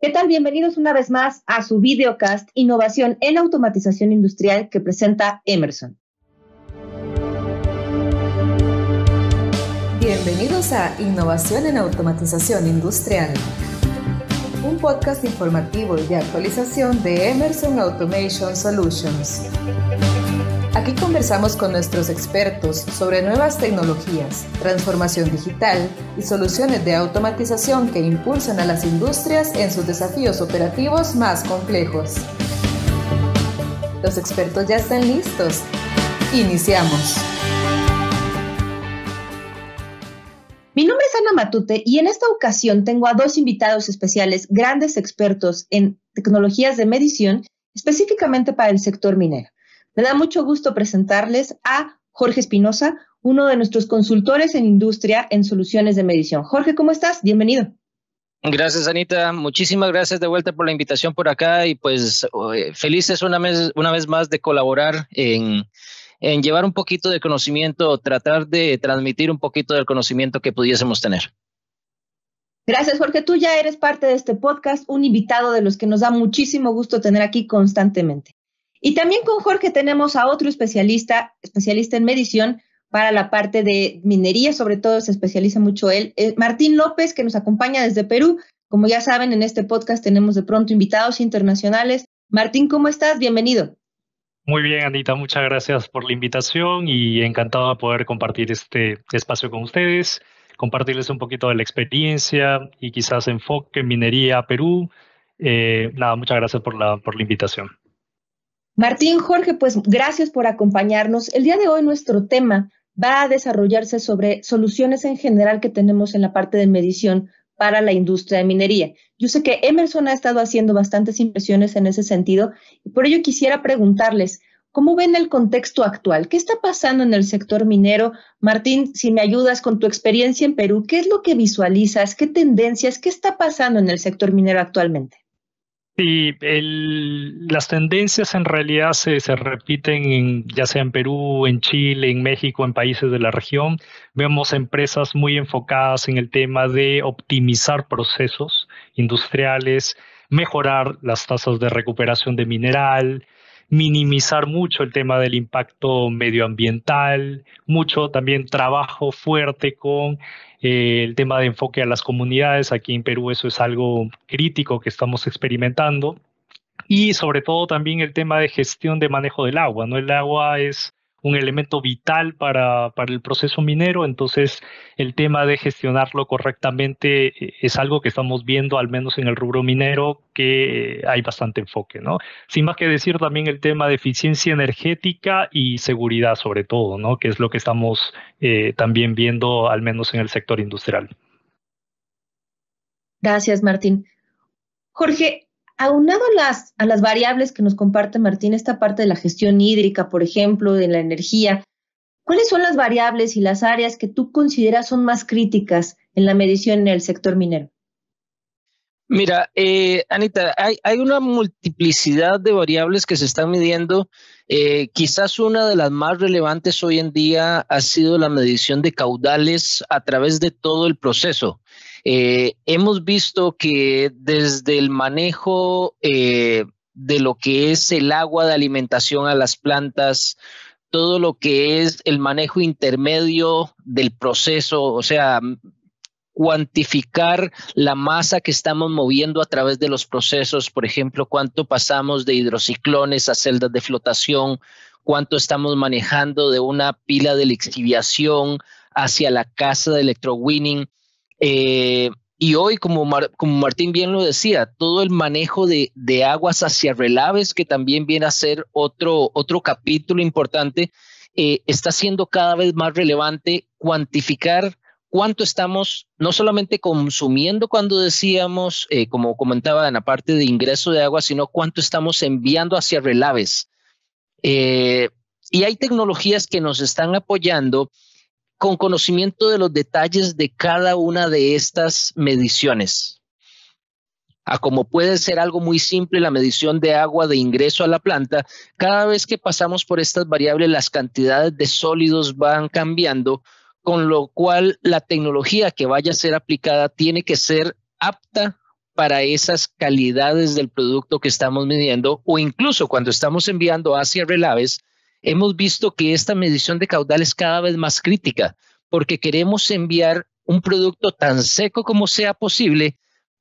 ¿Qué tal? Bienvenidos una vez más a su videocast Innovación en Automatización Industrial que presenta Emerson. Bienvenidos a Innovación en Automatización Industrial, un podcast informativo y de actualización de Emerson Automation Solutions. Aquí conversamos con nuestros expertos sobre nuevas tecnologías, transformación digital y soluciones de automatización que impulsan a las industrias en sus desafíos operativos más complejos. Los expertos ya están listos. Iniciamos. Mi nombre es Ana Matute y en esta ocasión tengo a dos invitados especiales, grandes expertos en tecnologías de medición, específicamente para el sector minero. Me da mucho gusto presentarles a Jorge Espinosa, uno de nuestros consultores en industria en soluciones de medición. Jorge, ¿cómo estás? Bienvenido. Gracias, Anita. Muchísimas gracias de vuelta por la invitación por acá y pues felices una vez más de colaborar en llevar un poquito de conocimiento, tratar de transmitir un poquito del conocimiento que pudiésemos tener. Gracias, Jorge. Tú ya eres parte de este podcast, un invitado de los que nos da muchísimo gusto tener aquí constantemente. Y también con Jorge tenemos a otro especialista en medición para la parte de minería, sobre todo se especializa mucho él, Martín López, que nos acompaña desde Perú. Como ya saben, en este podcast tenemos de pronto invitados internacionales. Martín, ¿cómo estás? Bienvenido. Muy bien, Anita, muchas gracias por la invitación y encantado de poder compartir este espacio con ustedes, compartirles un poquito de la experiencia y quizás enfoque en minería Perú. Muchas gracias por la invitación. Martín, Jorge, pues gracias por acompañarnos. El día de hoy nuestro tema va a desarrollarse sobre soluciones en general que tenemos en la parte de medición para la industria de minería. Yo sé que Emerson ha estado haciendo bastantes impresiones en ese sentido y por ello quisiera preguntarles, ¿cómo ven el contexto actual? ¿Qué está pasando en el sector minero? Martín, si me ayudas con tu experiencia en Perú, ¿qué es lo que visualizas? ¿Qué tendencias? ¿Qué está pasando en el sector minero actualmente? Sí, las tendencias en realidad se repiten ya sea en Perú, en Chile, en México, en países de la región. Vemos empresas muy enfocadas en el tema de optimizar procesos industriales, mejorar las tasas de recuperación de mineral, minimizar mucho el tema del impacto medioambiental, mucho también trabajo fuerte con el tema de enfoque a las comunidades. Aquí en Perú eso es algo crítico que estamos experimentando. Y sobre todo también el tema de gestión de manejo del agua, ¿no? El agua es un elemento vital para el proceso minero, entonces el tema de gestionarlo correctamente es algo que estamos viendo, al menos en el rubro minero, que hay bastante enfoque, ¿no? Sin más que decir también el tema de eficiencia energética y seguridad sobre todo, ¿no? Que es lo que estamos también viendo, al menos en el sector industrial. Gracias, Martín. Jorge, aunado a las variables que nos comparte Martín, esta parte de la gestión hídrica, por ejemplo, de la energía, ¿cuáles son las variables y las áreas que tú consideras son más críticas en la medición en el sector minero? Mira, Anita, hay una multiplicidad de variables que se están midiendo. Quizás una de las más relevantes hoy en día ha sido la medición de caudales a través de todo el proceso. Hemos visto que desde el manejo de lo que es el agua de alimentación a las plantas, todo lo que es el manejo intermedio del proceso, o sea, cuantificar la masa que estamos moviendo a través de los procesos, por ejemplo, cuánto pasamos de hidrociclones a celdas de flotación, cuánto estamos manejando de una pila de lixiviación hacia la casa de electrowinning. Y hoy, como Martín bien lo decía, todo el manejo de aguas hacia relaves, que también viene a ser otro capítulo importante, está siendo cada vez más relevante cuantificar cuánto estamos no solamente consumiendo cuando decíamos, como comentaba en la parte de ingreso de agua, sino cuánto estamos enviando hacia relaves. Y hay tecnologías que nos están apoyando con conocimiento de los detalles de cada una de estas mediciones. A como puede ser algo muy simple, la medición de agua de ingreso a la planta, cada vez que pasamos por estas variables, las cantidades de sólidos van cambiando, con lo cual la tecnología que vaya a ser aplicada tiene que ser apta para esas calidades del producto que estamos midiendo, o incluso cuando estamos enviando hacia relaves, hemos visto que esta medición de caudal es cada vez más crítica, porque queremos enviar un producto tan seco como sea posible,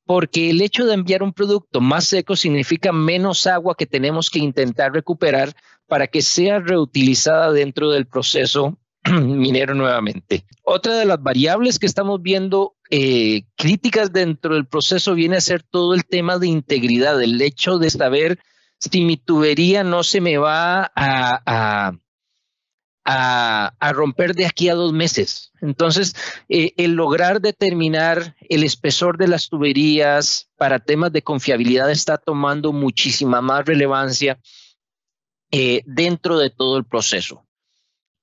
porque el hecho de enviar un producto más seco significa menos agua que tenemos que intentar recuperar para que sea reutilizada dentro del proceso minero nuevamente. Otra de las variables que estamos viendo críticas dentro del proceso viene a ser todo el tema de integridad, el hecho de saber si mi tubería no se me va a romper de aquí a 2 meses. Entonces, el lograr determinar el espesor de las tuberías para temas de confiabilidad está tomando muchísima más relevancia dentro de todo el proceso.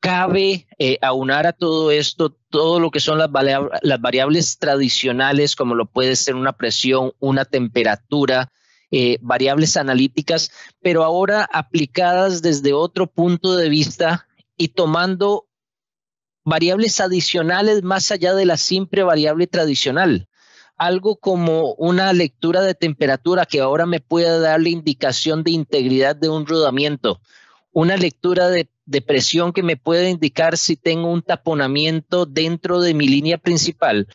Cabe aunar a todo esto, todo lo que son las variables tradicionales, como lo puede ser una presión, una temperatura, variables analíticas, pero ahora aplicadas desde otro punto de vista y tomando variables adicionales más allá de la simple variable tradicional. Algo como una lectura de temperatura que ahora me puede dar la indicación de integridad de un rodamiento, una lectura de presión que me puede indicar si tengo un taponamiento dentro de mi línea principal,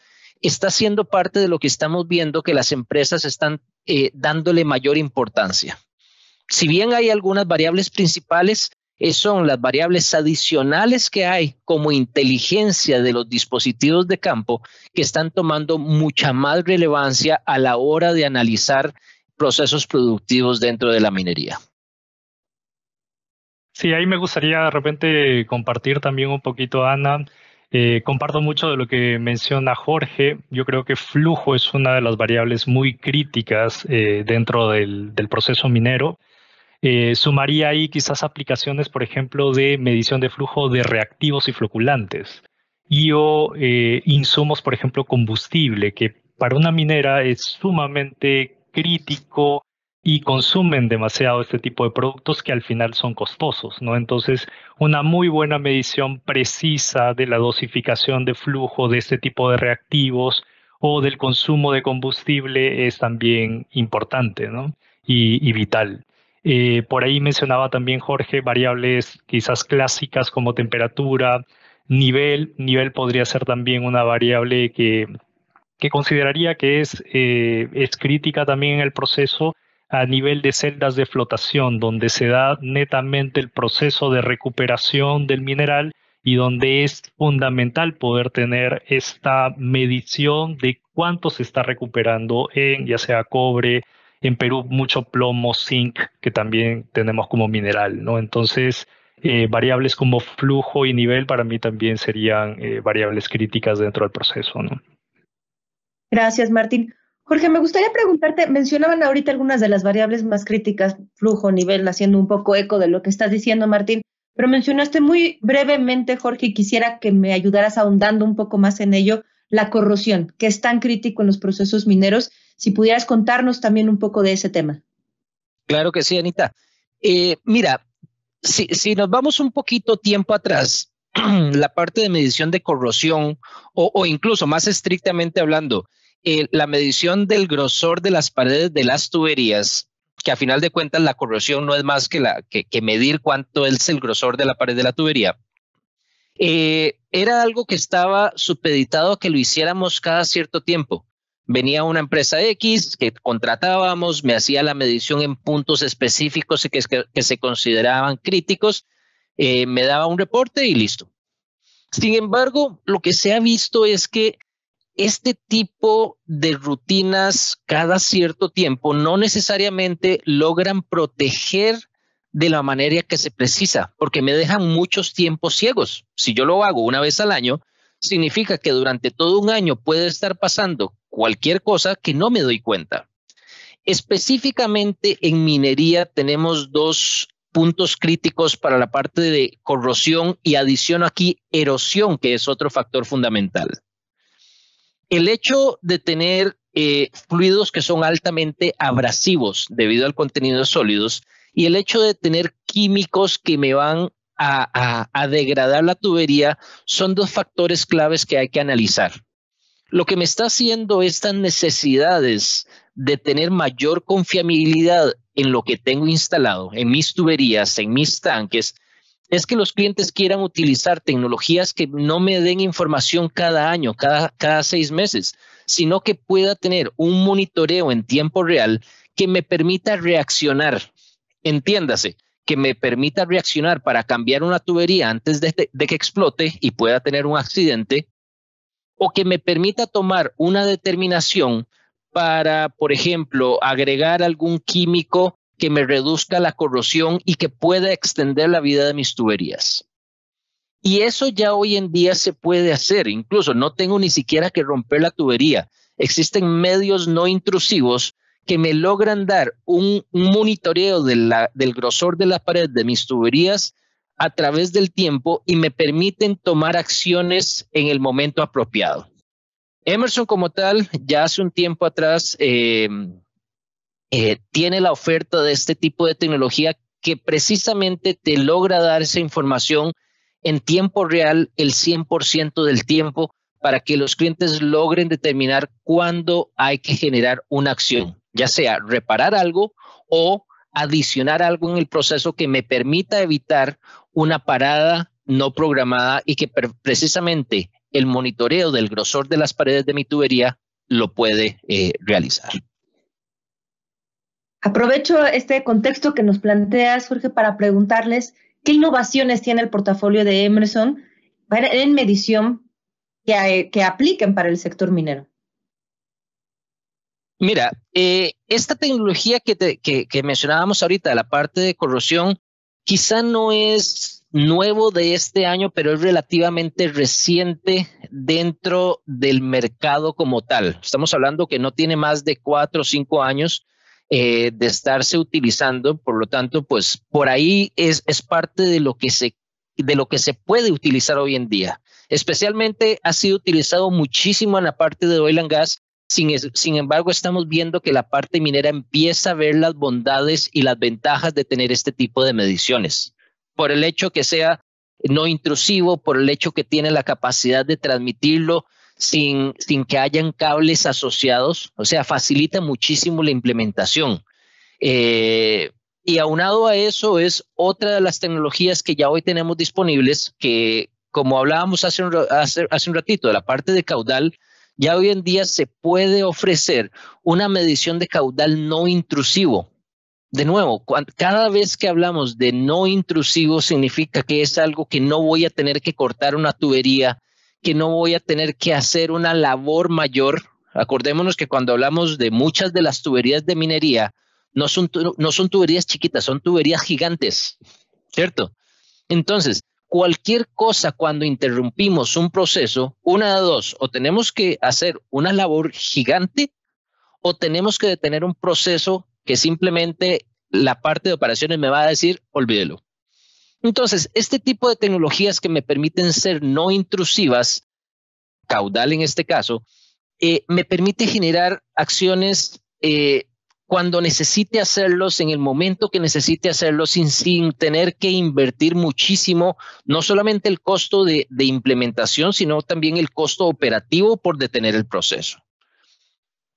está siendo parte de lo que estamos viendo que las empresas están dándole mayor importancia. Si bien hay algunas variables principales, son las variables adicionales que hay como inteligencia de los dispositivos de campo que están tomando mucha más relevancia a la hora de analizar procesos productivos dentro de la minería. Sí, ahí me gustaría de repente compartir también un poquito, Ana. Comparto mucho de lo que menciona Jorge. Yo creo que flujo es una de las variables muy críticas dentro del proceso minero. Sumaría ahí quizás aplicaciones, por ejemplo, de medición de flujo de reactivos y floculantes o insumos, por ejemplo, combustible, que para una minera es sumamente crítico y consumen demasiado este tipo de productos que al final son costosos, ¿no? Entonces, una muy buena medición precisa de la dosificación de flujo de este tipo de reactivos o del consumo de combustible es también importante, ¿no? y vital. Por ahí mencionaba también Jorge variables quizás clásicas como temperatura, nivel. Nivel podría ser también una variable que consideraría que es crítica también en el proceso a nivel de celdas de flotación, donde se da netamente el proceso de recuperación del mineral y donde es fundamental poder tener esta medición de cuánto se está recuperando en ya sea cobre, en Perú mucho plomo, zinc, que también tenemos como mineral, ¿no? Entonces, variables como flujo y nivel para mí también serían variables críticas dentro del proceso, ¿no? Gracias, Martín. Jorge, me gustaría preguntarte, mencionaban ahorita algunas de las variables más críticas, flujo, nivel, haciendo un poco eco de lo que estás diciendo, Martín, pero mencionaste muy brevemente, Jorge, y quisiera que me ayudaras ahondando un poco más en ello, la corrosión, que es tan crítico en los procesos mineros. Si pudieras contarnos también un poco de ese tema. Claro que sí, Anita. Mira, si nos vamos un poquito tiempo atrás, la parte de medición de corrosión o incluso más estrictamente hablando, la medición del grosor de las paredes de las tuberías, que a final de cuentas la corrosión no es más que medir cuánto es el grosor de la pared de la tubería. Era algo que estaba supeditado a que lo hiciéramos cada cierto tiempo. Venía una empresa X que contratábamos, me hacía la medición en puntos específicos y que se consideraban críticos, me daba un reporte y listo. Sin embargo, lo que se ha visto es que este tipo de rutinas cada cierto tiempo no necesariamente logran proteger de la manera que se precisa, porque me dejan muchos tiempos ciegos. Si yo lo hago una vez al año, significa que durante todo un año puede estar pasando cualquier cosa que no me doy cuenta. Específicamente en minería tenemos 2 puntos críticos para la parte de corrosión y adiciono aquí erosión, que es otro factor fundamental. El hecho de tener fluidos que son altamente abrasivos debido al contenido de sólidos y el hecho de tener químicos que me van a degradar la tubería son 2 factores claves que hay que analizar. Lo que me está haciendo estas necesidades de tener mayor confiabilidad en lo que tengo instalado, en mis tuberías, en mis tanques, es que los clientes quieran utilizar tecnologías que no me den información cada año, cada 6 meses, sino que pueda tener un monitoreo en tiempo real que me permita reaccionar. Entiéndase, que me permita reaccionar para cambiar una tubería antes de que explote y pueda tener un accidente, o que me permita tomar una determinación para, por ejemplo, agregar algún químico que me reduzca la corrosión y que pueda extender la vida de mis tuberías. Y eso ya hoy en día se puede hacer. Incluso no tengo ni siquiera que romper la tubería. Existen medios no intrusivos que me logran dar un monitoreo del grosor de la pared de mis tuberías a través del tiempo y me permiten tomar acciones en el momento apropiado. Emerson como tal, ya hace un tiempo atrás, tiene la oferta de este tipo de tecnología que precisamente te logra dar esa información en tiempo real el 100% del tiempo para que los clientes logren determinar cuándo hay que generar una acción, ya sea reparar algo o adicionar algo en el proceso que me permita evitar una parada no programada y que precisamente el monitoreo del grosor de las paredes de mi tubería lo puede realizar. Aprovecho este contexto que nos planteas, Jorge, para preguntarles qué innovaciones tiene el portafolio de Emerson en medición que apliquen para el sector minero. Mira, esta tecnología que mencionábamos ahorita, la parte de corrosión, quizá no es nuevo de este año, pero es relativamente reciente dentro del mercado como tal. Estamos hablando que no tiene más de 4 o 5 años de estarse utilizando, por lo tanto, pues por ahí es parte de lo que se puede utilizar hoy en día. Especialmente ha sido utilizado muchísimo en la parte de oil and gas. Sin embargo, estamos viendo que la parte minera empieza a ver las bondades y las ventajas de tener este tipo de mediciones. Por el hecho que sea no intrusivo, por el hecho que tiene la capacidad de transmitirlo sin que hayan cables asociados, o sea, facilita muchísimo la implementación. Y aunado a eso es otra de las tecnologías que ya hoy tenemos disponibles, que como hablábamos hace un ratito de la parte de caudal, ya hoy en día se puede ofrecer una medición de caudal no intrusivo. De nuevo, cada vez que hablamos de no intrusivo significa que es algo que no voy a tener que cortar una tubería, que no voy a tener que hacer una labor mayor. Acordémonos que cuando hablamos de muchas de las tuberías de minería, no son tuberías chiquitas, son tuberías gigantes, ¿cierto? Entonces, cualquier cosa cuando interrumpimos un proceso, una de dos, o tenemos que hacer una labor gigante o tenemos que detener un proceso que simplemente la parte de operaciones me va a decir, olvídelo. Entonces, este tipo de tecnologías que me permiten ser no intrusivas, caudal en este caso, me permite generar acciones cuando necesite hacerlos, en el momento que necesite hacerlos, sin tener que invertir muchísimo, no solamente el costo de implementación, sino también el costo operativo por detener el proceso.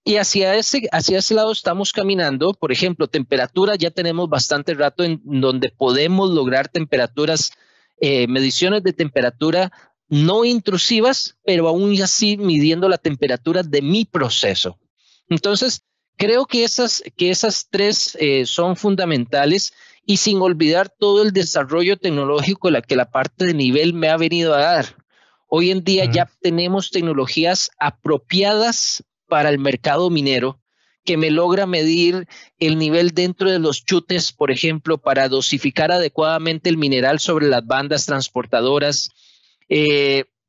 Y hacia ese lado estamos caminando. Por ejemplo, temperatura, ya tenemos bastante rato en donde podemos lograr temperaturas, mediciones de temperatura no intrusivas, pero aún así midiendo la temperatura de mi proceso. Entonces, creo que esas tres son fundamentales, y sin olvidar todo el desarrollo tecnológico que la parte de nivel me ha venido a dar. Hoy en día ya tenemos tecnologías apropiadas para el mercado minero que me logra medir el nivel dentro de los chutes, por ejemplo, para dosificar adecuadamente el mineral sobre las bandas transportadoras.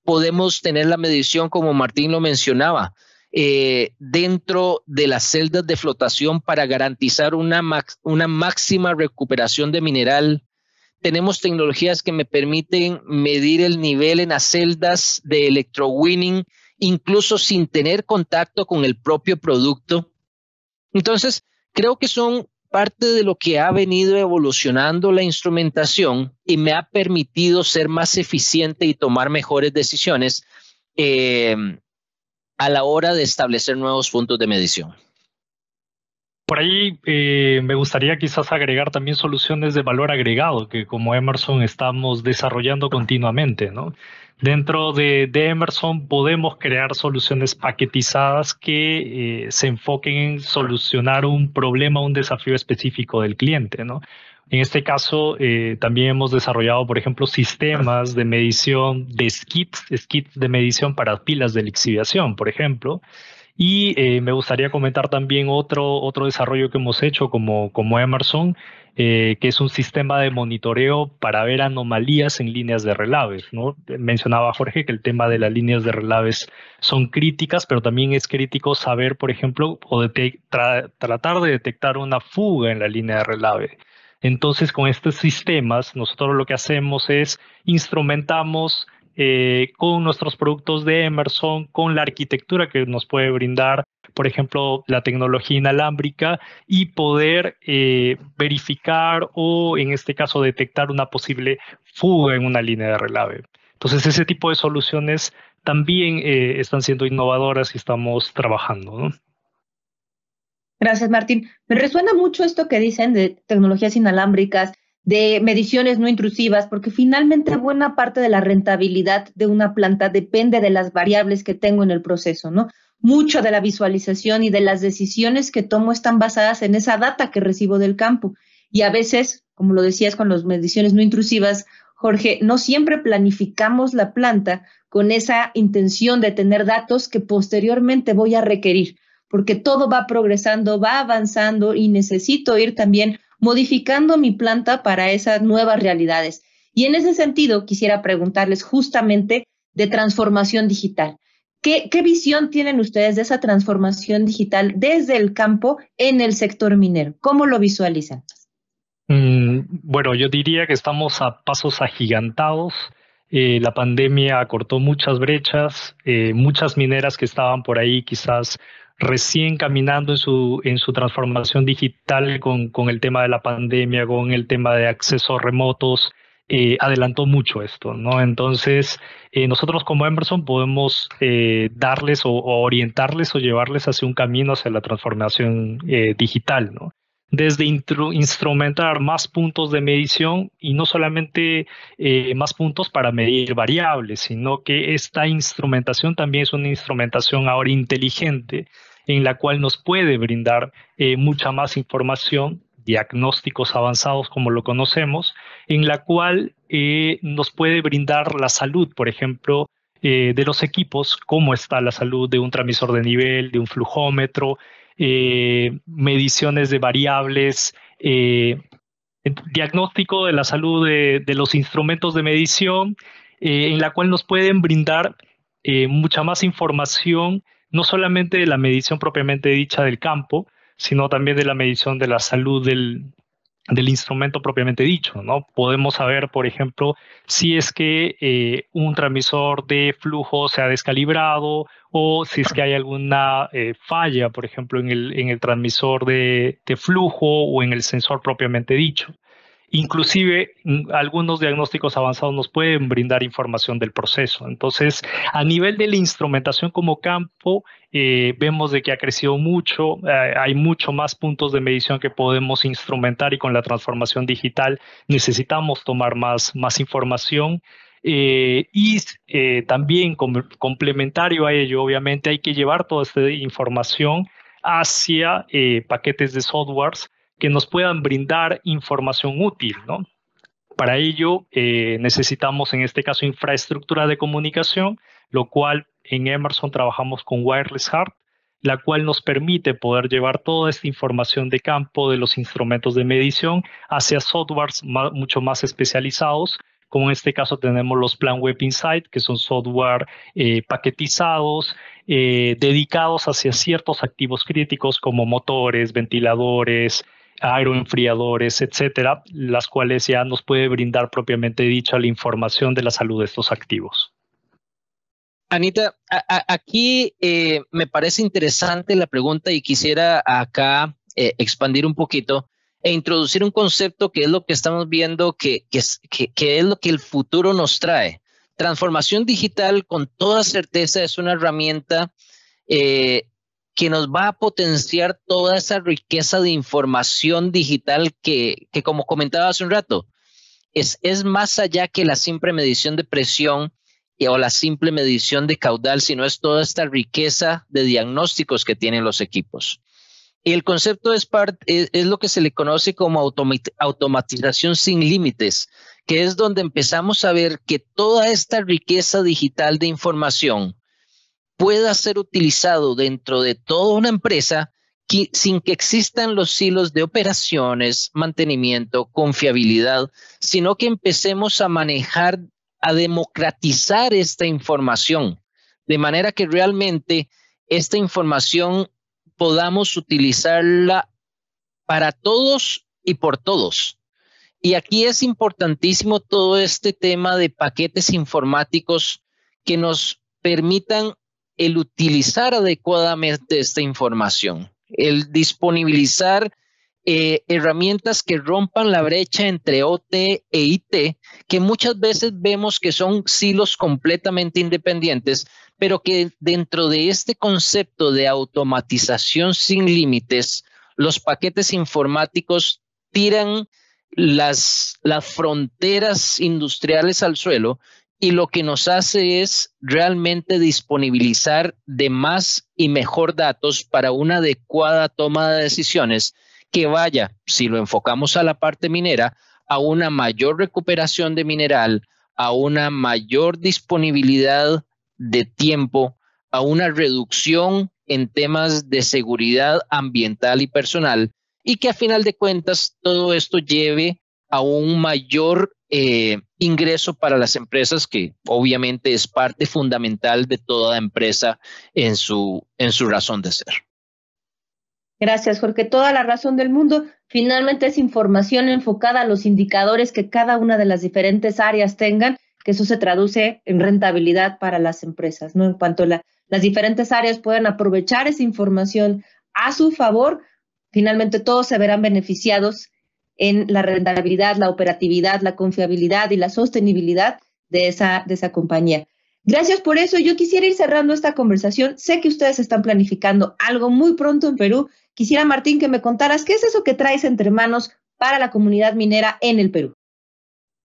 Podemos tener la medición, como Martín lo mencionaba, dentro de las celdas de flotación para garantizar una máxima recuperación de mineral. Tenemos tecnologías que me permiten medir el nivel en las celdas de electrowinning, incluso sin tener contacto con el propio producto. Entonces, creo que son parte de lo que ha venido evolucionando la instrumentación y me ha permitido ser más eficiente y tomar mejores decisiones a la hora de establecer nuevos puntos de medición. Por ahí me gustaría quizás agregar también soluciones de valor agregado que como Emerson estamos desarrollando continuamente, ¿no? Dentro de Emerson podemos crear soluciones paquetizadas que se enfoquen en solucionar un problema, un desafío específico del cliente, ¿no? En este caso, también hemos desarrollado, por ejemplo, sistemas de medición de skits de medición para pilas de lixiviación, por ejemplo. Y me gustaría comentar también otro desarrollo que hemos hecho como Emerson, que es un sistema de monitoreo para ver anomalías en líneas de relaves, ¿no? Mencionaba Jorge que el tema de las líneas de relaves son críticas, pero también es crítico saber, por ejemplo, o tratar de detectar una fuga en la línea de relave. Entonces, con estos sistemas, nosotros lo que hacemos es instrumentamos con nuestros productos de Emerson, con la arquitectura que nos puede brindar, por ejemplo, la tecnología inalámbrica y poder verificar o, en este caso, detectar una posible fuga en una línea de relave. Entonces, ese tipo de soluciones también están siendo innovadoras y estamos trabajando, ¿no? Gracias, Martín. Me resuena mucho esto que dicen de tecnologías inalámbricas, de mediciones no intrusivas, porque finalmente buena parte de la rentabilidad de una planta depende de las variables que tengo en el proceso, ¿no? Mucho de la visualización y de las decisiones que tomo están basadas en esa data que recibo del campo. Y a veces, como lo decías con las mediciones no intrusivas, Jorge, no siempre planificamos la planta con esa intención de tener datos que posteriormente voy a requerir, porque todo va progresando, va avanzando y necesito ir también modificando mi planta para esas nuevas realidades. Y en ese sentido, quisiera preguntarles justamente de transformación digital. ¿Qué visión tienen ustedes de esa transformación digital desde el campo en el sector minero? ¿Cómo lo visualizan? Bueno, yo diría que estamos a pasos agigantados. La pandemia acortó muchas brechas, muchas mineras que estaban por ahí quizás recién caminando en su transformación digital con el tema de la pandemia, con el tema de accesos remotos, adelantó mucho esto, ¿no? Entonces, nosotros como Emerson podemos darles o orientarles o llevarles hacia un camino hacia la transformación digital, ¿no? Desde instrumentar más puntos de medición y no solamente más puntos para medir variables, sino que esta instrumentación también es una instrumentación ahora inteligente en la cual nos puede brindar mucha más información, diagnósticos avanzados como lo conocemos, en la cual nos puede brindar la salud, por ejemplo, de los equipos, cómo está la salud de un transmisor de nivel, de un flujómetro, mediciones de variables, diagnóstico de la salud de los instrumentos de medición, en la cual nos pueden brindar mucha más información, no solamente de la medición propiamente dicha del campo, sino también de la medición de la salud del instrumento propiamente dicho, ¿no? Podemos saber, por ejemplo, si es que un transmisor de flujo se ha descalibrado o si es que hay alguna falla, por ejemplo, en el transmisor de flujo o en el sensor propiamente dicho. Inclusive, algunos diagnósticos avanzados nos pueden brindar información del proceso. Entonces, a nivel de la instrumentación como campo, vemos de que ha crecido mucho, hay mucho más puntos de medición que podemos instrumentar y con la transformación digital necesitamos tomar más información. También complementario a ello, obviamente hay que llevar toda esta información hacia paquetes de softwares que nos puedan brindar información útil, ¿no? Para ello necesitamos en este caso infraestructura de comunicación, lo cual en Emerson trabajamos con Wireless Heart, la cual nos permite poder llevar toda esta información de campo de los instrumentos de medición hacia softwares mucho más especializados, como en este caso tenemos los PlanWeb Insight, que son software paquetizados, dedicados hacia ciertos activos críticos como motores, ventiladores, aeroenfriadores, etcétera, las cuales ya nos puede brindar propiamente dicha la información de la salud de estos activos. Anita, aquí me parece interesante la pregunta y quisiera acá expandir un poquito e introducir un concepto que es lo que estamos viendo, que es lo que el futuro nos trae. Transformación digital, con toda certeza, es una herramienta que que nos va a potenciar toda esa riqueza de información digital que como comentaba hace un rato, es más allá que la simple medición de presión o la simple medición de caudal, sino es toda esta riqueza de diagnósticos que tienen los equipos. Y el concepto es lo que se le conoce como automatización sin límites, que es donde empezamos a ver que toda esta riqueza digital de información pueda ser utilizado dentro de toda una empresa sin que existan los silos de operaciones, mantenimiento, confiabilidad, sino que empecemos a manejar, a democratizar esta información, de manera que realmente esta información podamos utilizarla para todos y por todos. Y aquí es importantísimo todo este tema de paquetes informáticos que nos permitan el utilizar adecuadamente esta información, el disponibilizar herramientas que rompan la brecha entre OT e IT, que muchas veces vemos que son silos completamente independientes, pero que dentro de este concepto de automatización sin límites, los paquetes informáticos tiran las fronteras industriales al suelo y lo que nos hace es realmente disponibilizar de más y mejor datos para una adecuada toma de decisiones que vaya, si lo enfocamos a la parte minera, a una mayor recuperación de mineral, a una mayor disponibilidad de tiempo, a una reducción en temas de seguridad ambiental y personal, y que a final de cuentas todo esto lleve a un mayor ingreso para las empresas, que obviamente es parte fundamental de toda empresa en su razón de ser. Gracias, Jorge. Toda la razón del mundo. Finalmente es información enfocada a los indicadores que cada una de las diferentes áreas tengan, que eso se traduce en rentabilidad para las empresas, ¿no? En cuanto las diferentes áreas puedan aprovechar esa información a su favor, finalmente todos se verán beneficiados en la rentabilidad, la operatividad, la confiabilidad y la sostenibilidad de esa compañía. Gracias por eso. Yo quisiera ir cerrando esta conversación. Sé que ustedes están planificando algo muy pronto en Perú. Quisiera, Martín, que me contaras qué es eso que traes entre manos para la comunidad minera en el Perú.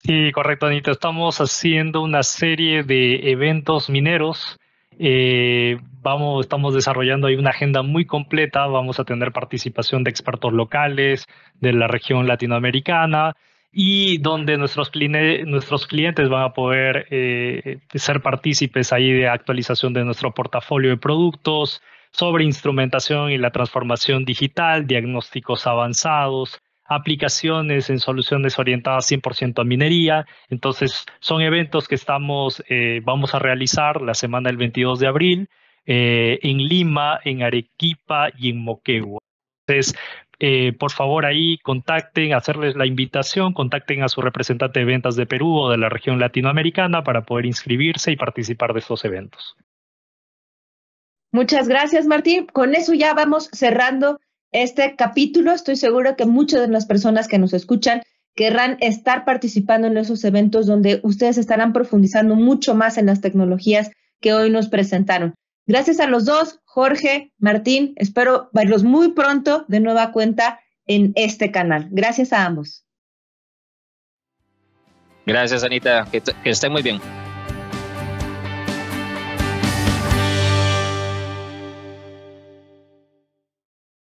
Sí, correcto, Anita. Estamos haciendo una serie de eventos mineros. Estamos desarrollando ahí una agenda muy completa. Vamos a tener participación de expertos locales de la región latinoamericana y donde nuestros clientes van a poder ser partícipes ahí de actualización de nuestro portafolio de productos, sobre instrumentación y la transformación digital, diagnósticos avanzados, aplicaciones en soluciones orientadas 100% a minería. Entonces, son eventos que vamos a realizar la semana del 22 de abril en Lima, en Arequipa y en Moquegua. Entonces, por favor, ahí hacerles la invitación, contacten a su representante de ventas de Perú o de la región latinoamericana para poder inscribirse y participar de estos eventos. Muchas gracias, Martín. Con eso ya vamos cerrando este capítulo. Estoy seguro que muchas de las personas que nos escuchan querrán estar participando en esos eventos donde ustedes estarán profundizando mucho más en las tecnologías que hoy nos presentaron. Gracias a los dos, Jorge, Martín. Espero verlos muy pronto de nueva cuenta en este canal. Gracias a ambos. Gracias, Anita. Que estén muy bien.